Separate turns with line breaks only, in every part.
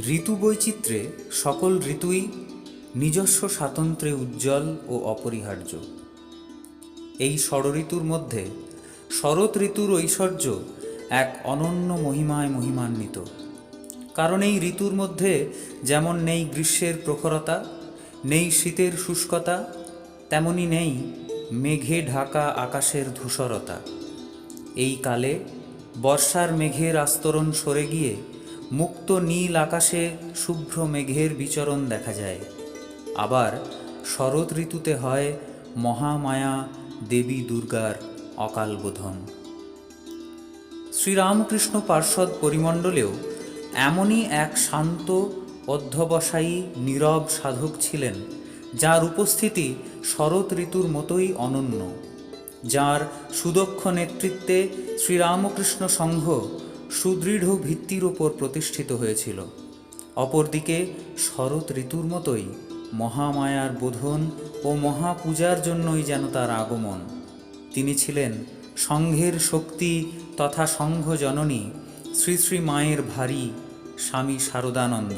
ঋতু বৈচিত্র্যে সকল ঋতুই নিজস্ব স্বাতন্ত্র্যে উজ্জ্বল ও অপরিহার্য। এই ষড়ঋতুর মধ্যে শরৎ ঋতুর ঐশ্বর্য এক অনন্য মহিমায় মহিমান্বিত। কারণ এই ঋতুর মধ্যে যেমন নেই গ্রীষ্মের প্রখরতা, নেই শীতের শুষ্কতা, তেমনি নেই মেঘে ঢাকা আকাশের ধূসরতা। এই কালে বর্ষার মেঘের আস্তরণ সরে গিয়ে মুক্ত নীল আকাশে শুভ্র মেঘের বিচরণ দেখা যায়। আবার শরৎ ঋতুতে হয় মহামায়া দেবী দুর্গার অকাল বোধন। শ্রীরামকৃষ্ণ পার্ষদ পরিমণ্ডলেও এমনই এক শান্ত অধ্যবসায়ী নীরব সাধক ছিলেন, যার উপস্থিতি শরৎ ঋতুর মতোই অনন্য, যার সুদক্ষ নেতৃত্বে শ্রীরামকৃষ্ণ সংঘ সুদৃঢ় ভিত্তির ওপর প্রতিষ্ঠিত হয়েছিল। অপরদিকে শরৎ ঋতুর মতোই মহামায়ার বোধন ও মহাপূজার জন্যই যেন তার আগমন। তিনি ছিলেন সংঘের শক্তি তথা সংঘ জননী শ্রী শ্রী মায়ের ভারী স্বামী শারদানন্দ,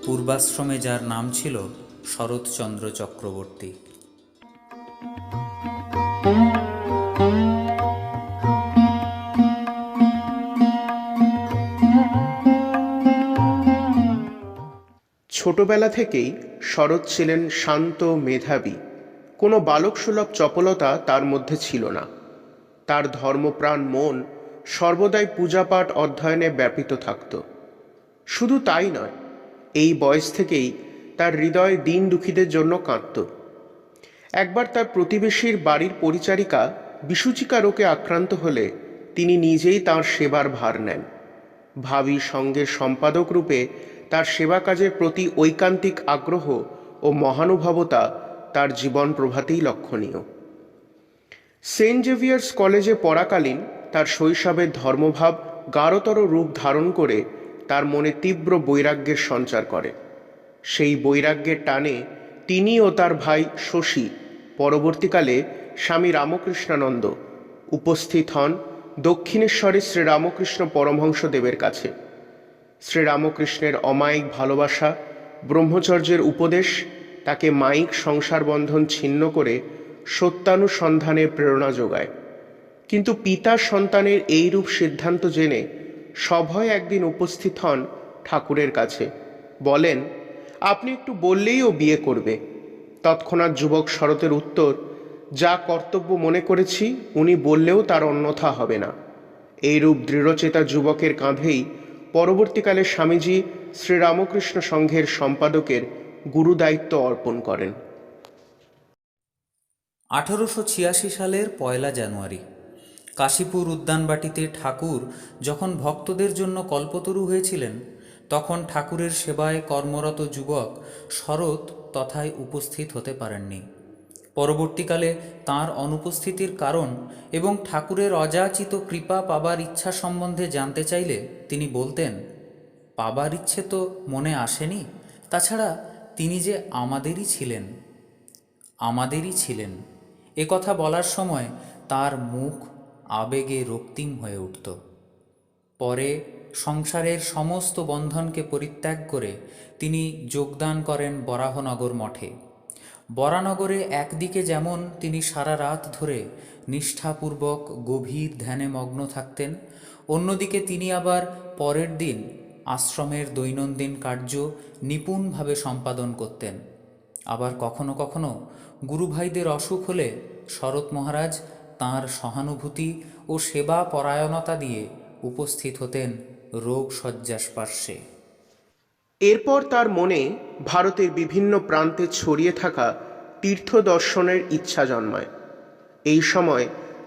পূর্বাশ্রমে যার নাম ছিল শরৎচন্দ্র চক্রবর্তী।
ছোটবেলা থেকেই শরৎ ছিলেন শান্ত মেধাবী। কোনো বালকসুলভ চপলতা তার মধ্যে ছিল না। তার ধর্মপ্রাণ মন সর্বদাই পূজাপাঠ অধ্যয়নে ব্যাপৃত থাকত। শুধু তাই নয়, এই বয়স থেকেই তার হৃদয় দিন দুঃখীদের জন্য কাঁদত। একবার তার প্রতিবেশীর বাড়ির পরিচারিকা বিসূচিকা রোগে আক্রান্ত হলে তিনি নিজেই তার সেবার ভার নেন। ভাবী সংঘের সম্পাদক রূপে তার সেবা কাজের প্রতি ঐকান্তিক আগ্রহ ও মহানুভবতা তার জীবন প্রভাতেই লক্ষণীয়। সেন্ট জেভিয়ার্স কলেজে পড়াকালীন তার শৈশবের ধর্মভাব গাঢ়তর রূপ ধারণ করে তার মনে তীব্র বৈরাগ্যের সঞ্চার করে। সেই বৈরাগ্যের টানে তিনি ও তার ভাই শশী পরবর্তীকালে স্বামী রামকৃষ্ণানন্দ উপস্থিত হন দক্ষিণেশ্বরের শ্রীরামকৃষ্ণ পরমহংসদেবের কাছে। শ্রীরামকৃষ্ণের অমায়িক ভালোবাসা, ব্রহ্মচর্যের উপদেশ তাকে মায়িক সংসার বন্ধন ছিন্ন করে সত্যানুসন্ধানের প্রেরণা যোগায়। কিন্তু পিতা সন্তানের এইরূপ সিদ্ধান্ত জেনে সভয় একদিন উপস্থিত হন ঠাকুরের কাছে। বলেন, আপনি একটু বললেই ও বিয়ে করবে। তৎক্ষণাৎ যুবক শরতের উত্তর, যা কর্তব্য মনে করেছি উনি বললেও তার অন্যথা হবে না। এইরূপ দৃঢ়চেতা যুবকের কাঁধেই পরবর্তীকালে স্বামীজি শ্রীরামকৃষ্ণ সংঘের সম্পাদকের গুরুদায়িত্ব অর্পণ করেন।
1886 সালের 1 জানুয়ারি কাশীপুর উদ্যানবাটিতে ঠাকুর যখন ভক্তদের জন্য কল্পতরু হয়েছিলেন, তখন ঠাকুরের সেবায় কর্মরত যুবক শরৎ তথায় উপস্থিত হতে পারেননি। পরবর্তীকালে তাঁর অনুপস্থিতির কারণ এবং ঠাকুরের অযাচিত কৃপা পাবার ইচ্ছা সম্বন্ধে জানতে চাইলে তিনি বলতেন, পাবার ইচ্ছে তো মনে আসেনি, তাছাড়া তিনি যে আমাদেরই ছিলেন। এ কথা বলার সময় তার মুখ আবেগে রক্তিম হয়ে উঠত। পরে সংসারের সমস্ত বন্ধনকে পরিত্যাগ করে তিনি যোগদান করেন বরাহনগর মঠে। বরানগরে একদিকে যেমন তিনি সারা রাত ধরে নিষ্ঠাপূর্বক গভীর ধ্যানে মগ্ন থাকতেন, অন্যদিকে তিনি আবার পরের দিন আশ্রমের দৈনন্দিন কার্য নিপুণভাবে সম্পাদন করতেন। আবার কখনো কখনো গুরুভাইদের অসুখ হলে শরৎ মহারাজ তাঁর সহানুভূতি ও সেবা পরায়ণতা দিয়ে উপস্থিত হতেন রোগ শয্যার পার্শ্বে।
এরপর তার মনে ভারতের বিভিন্ন প্রান্তে ছড়িয়ে থাকা তীর্থ দর্শনের ইচ্ছা জন্মায়। এই সময়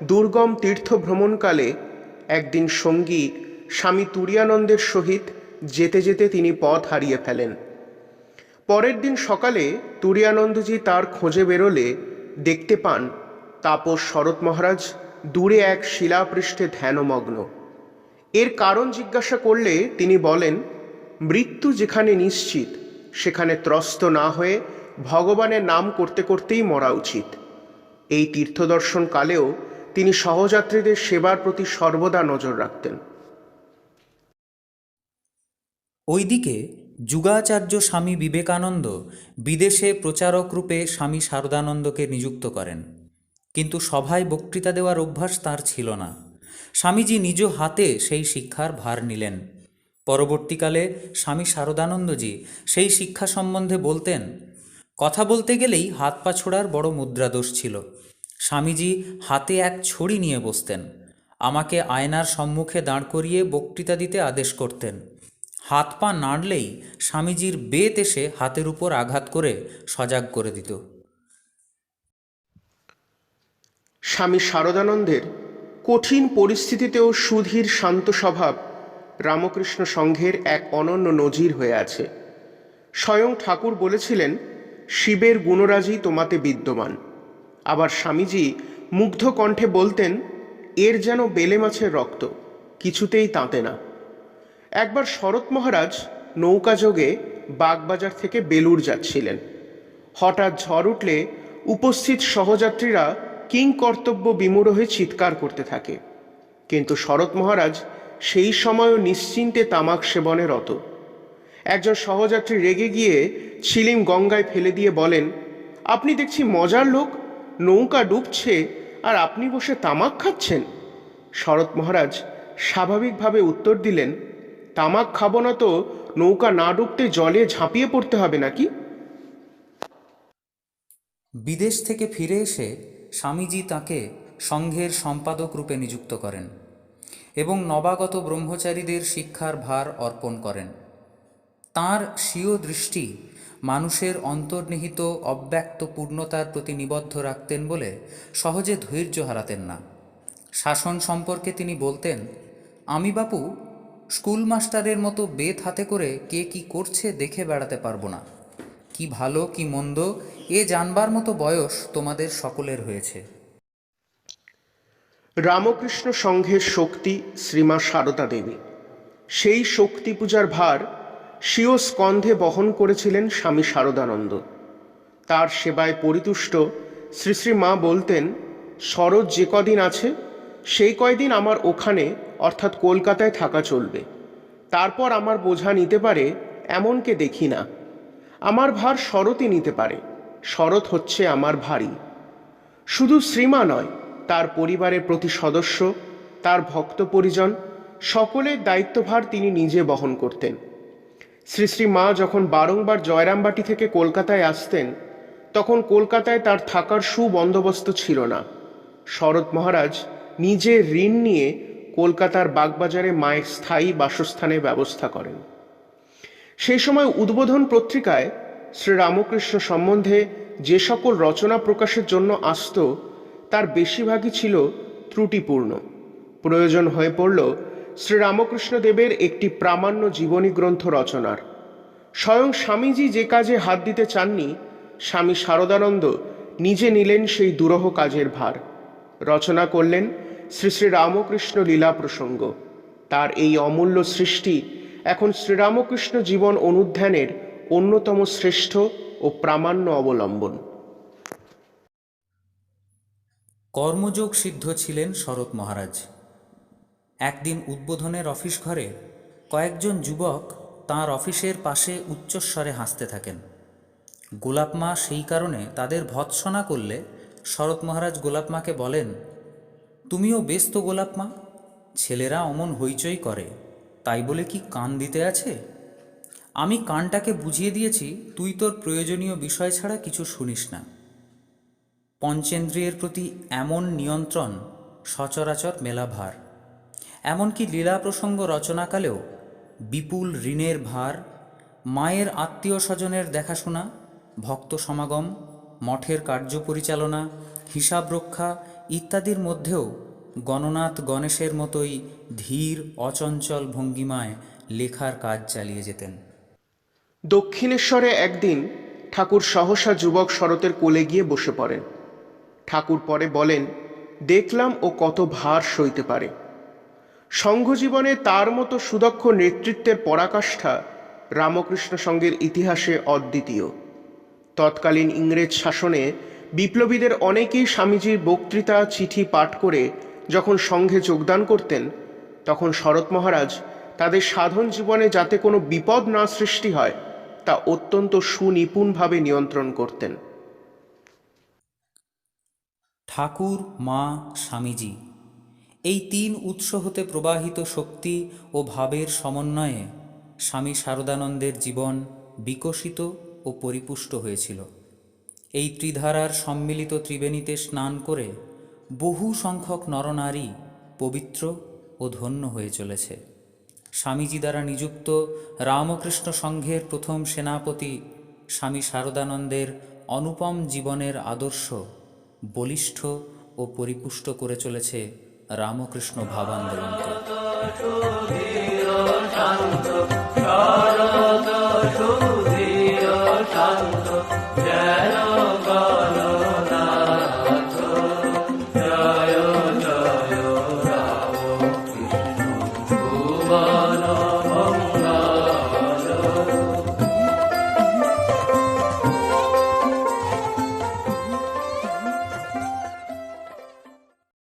দুর্গম তীর্থ ভ্রমণকালে একদিন সঙ্গী স্বামী তুরীয়ানন্দের সহিত যেতে যেতে তিনি পথ হারিয়ে ফেলেন। পরের দিন সকালে তুরীয়ানন্দজি তার খোঁজে বেরোলে দেখতে পান তাপস শরৎ মহারাজ দূরে এক শিলাপৃষ্ঠে ধ্যানমগ্ন। এর কারণ জিজ্ঞাসা করলে তিনি বলেন, মৃত্যু যেখানে নিশ্চিত সেখানে ত্রস্ত না হয়ে ভগবানের নাম করতে করতেই মরা উচিত। এই তীর্থদর্শন কালেও তিনি সহযাত্রীদের সেবার প্রতি সর্বদা নজর রাখতেন।
ওইদিকে যুগাচার্য স্বামী বিবেকানন্দ বিদেশে প্রচারক রূপে স্বামী শারদানন্দকে নিযুক্ত করেন, কিন্তু সভায় বক্তৃতা দেওয়ার অভ্যাস তার ছিল না। স্বামীজি নিজ হাতে সেই শিক্ষার ভার নিলেন। পরবর্তীকালে স্বামী শারদানন্দজি সেই শিক্ষা সম্বন্ধে বলতেন, কথা বলতে গেলেই হাত পা ছোড়ার বড় মুদ্রাদোষ ছিল। স্বামীজি হাতে এক ছড়ি নিয়ে বসতেন। আমাকে আয়নার সম্মুখে দাঁড় করিয়ে বক্তৃতা দিতে আদেশ করতেন। হাত পা নাড়লেই স্বামীজির বেত এসে হাতের উপর আঘাত করে সজাগ করে দিত।
স্বামী শারদানন্দের কঠিন পরিস্থিতিতেও সুধীর শান্ত স্বভাব রামকৃষ্ণ সংঘের এক অনন্য নজির হয়ে আছে। স্বয়ং ঠাকুর বলেছিলেন, শিবের গুণরাজি তোমাতে বিদ্যমান। আবার স্বামীজি মুগ্ধ কণ্ঠে বলতেন, এর যেন বেলে মাছের রক্ত, কিছুতেই তাঁতে না। একবার শরৎ মহারাজ নৌকাযোগে বাগবাজার থেকে বেলুর যাচ্ছিলেন। হঠাৎ ঝড় উঠলে উপস্থিত সহযাত্রীরা কিংকর্তব্য বিমূঢ় হয়ে চিৎকার করতে থাকে, কিন্তু শরৎ মহারাজ সেই সময়ও নিশ্চিন্তে তামাক সেবনে রত। একজন সহযাত্রী রেগে গিয়ে ছিলিম গঙ্গায় ফেলে দিয়ে বলেন, আপনি দেখছি মজার লোক, নৌকা ডুবছে আর আপনি বসে তামাক খাচ্ছেন। শরৎ মহারাজ স্বাভাবিকভাবে উত্তর দিলেন, তামাক খাবো না তো নৌকা না ডুবতে জলে ঝাঁপিয়ে পড়তে হবে নাকি?
বিদেশ থেকে ফিরে এসে স্বামীজি তাকে সংঘের সম্পাদক রূপে নিযুক্ত করেন এবং নবাগত ব্রহ্মচারীদের শিক্ষার ভার অর্পণ করেন। তাঁর স্বীয় দৃষ্টি মানুষের অন্তর্নিহিত অব্যক্ত পূর্ণতার প্রতি নিবদ্ধ রাখতেন বলে সহজে ধৈর্য হারাতেন না। শাসন সম্পর্কে তিনি বলতেন, আমি বাপু স্কুল মাস্টারের মতো বেত হাতে করে কে কি করছে দেখে বেড়াতে পারবো না। কি ভালো কি মন্দ এ জানবার মতো বয়স তোমাদের সকলের হয়েছে।
রামকৃষ্ণ সংঘের শক্তি শ্রীমা সারদা দেবী। সেই শক্তি পূজার ভার স্বীয় স্কন্ধে বহন করেছিলেন স্বামী শারদানন্দ। তার সেবায় পরিতুষ্ট শ্রী শ্রী মা বলতেন, শরৎ যে কদিন আছে সেই কয়দিন আমার ওখানে অর্থাৎ কলকাতায় থাকা চলবে। তারপর আমার বোঝা নিতে পারে এমনকে দেখি না। আমার ভার শরৎই নিতে পারে, শরৎ হচ্ছে আমার ভারী। শুধু শ্রীমা নয়, তার পরিবারের প্রতি সদস্য, তার ভক্ত পরিজন সকলের দায়িত্বভার তিনি নিজে বহন করতেন। শ্রী শ্রী মা যখন বারংবার জয়রামবাটি থেকে কলকাতায় আসতেন, তখন কলকাতায় তার থাকার সুবন্দোবস্ত ছিল না। শরৎ মহারাজ নিজে ঋণ নিয়ে কলকাতার বাগবাজারে মায়ের স্থায়ী বাসস্থানের ব্যবস্থা করেন। সেই সময় উদ্বোধন পত্রিকায় শ্রী রামকৃষ্ণ সম্বন্ধে যে সকল রচনা প্রকাশের জন্য আসত, তার বেশিরভাগই ছিল ত্রুটিপূর্ণ। প্রয়োজন হয়ে পড়ল শ্রীরামকৃষ্ণ দেবের একটি প্রামাণ্য জীবনী গ্রন্থ রচনার। স্বয়ং স্বামীজি যে কাজে হাত দিতে চাননি, স্বামী শারদানন্দ নিজে নিলেন সেই দুরূহ কাজের ভার। রচনা করলেন শ্রী শ্রী রামকৃষ্ণ লীলা প্রসঙ্গ। তার এই অমূল্য সৃষ্টি এখন শ্রীরামকৃষ্ণ জীবন অনুধ্যানের অন্যতম শ্রেষ্ঠ ও প্রামাণ্য অবলম্বন।
কর্মযোগ সিদ্ধ ছিলেন শরৎ মহারাজ। একদিন উদ্বোধনের অফিস ঘরে কয়েকজন যুবক তাঁর অফিসের পাশে উচ্চস্বরে হাসতে থাকেন। গোলাপমা সেই কারণে তাদের ভৎসনা করলে শরৎ মহারাজ গোলাপমাকে বলেন, তুমিও বেশ তো গোলাপমা, ছেলেরা অমন হইচই করে, তাই বলে কি কান দিতে আছে? আমি কানটাকে বুঝিয়ে দিয়েছি, তুই তোর প্রয়োজনীয় বিষয় ছাড়া কিছু শুনিস না। পঞ্চেন্দ্রিয়ের প্রতি এমন নিয়ন্ত্রণ সচরাচর মেলা ভার। এমনকি লীলা প্রসঙ্গ রচনাকালেও বিপুল ঋণের ভার, মায়ের আত্মীয় স্বজনের দেখাশোনা, ভক্ত সমাগম, মঠের কার্য পরিচালনা, হিসাব রক্ষা ইত্যাদির মধ্যেও গণনাথ গণেশের মতোই ধীর অচঞ্চল ভঙ্গিমায় লেখার কাজ চালিয়ে যেতেন।
দক্ষিণেশ্বরে একদিন ঠাকুর সহসা যুবক শরতের কোলে গিয়ে বসে পড়েন। ঠাকুর পরে বলেন, দেখলাম ও কত ভার সইতে পারে। সংঘজীবনে তার মতো সুদক্ষ নেতৃত্বের পরাকাষ্ঠা রামকৃষ্ণ সংঘের ইতিহাসে অদ্বিতীয়। তৎকালীন ইংরেজ শাসনে বিপ্লবীদের অনেকেই স্বামীজির বক্তৃতা চিঠি পাঠ করে যখন সংঘে যোগদান করতেন, তখন শরৎ মহারাজ তাদের সাধন জীবনে যাতে কোনো বিপদ না সৃষ্টি হয় তা অত্যন্ত সুনিপুণভাবে নিয়ন্ত্রণ করতেন।
ঠাকুর, মা, স্বামীজি এই তিন উৎস হতে প্রবাহিত শক্তি ও ভাবের সমন্বয়ে স্বামী শারদানন্দের জীবন বিকশিত ও পরিপুষ্ট হয়েছিল। এই ত্রিধারার সম্মিলিত ত্রিবেণীতে স্নান করে বহু সংখ্যক নরনারী পবিত্র ও ধন্য হয়ে চলেছে। স্বামীজি দ্বারা নিযুক্ত রামকৃষ্ণ সংঘের প্রথম সেনাপতি স্বামী শারদানন্দের অনুপম জীবনের আদর্শ বলিষ্ঠ ও পরিপুষ্ট করে চলেছে রামকৃষ্ণ ভাবান্দোলনকে।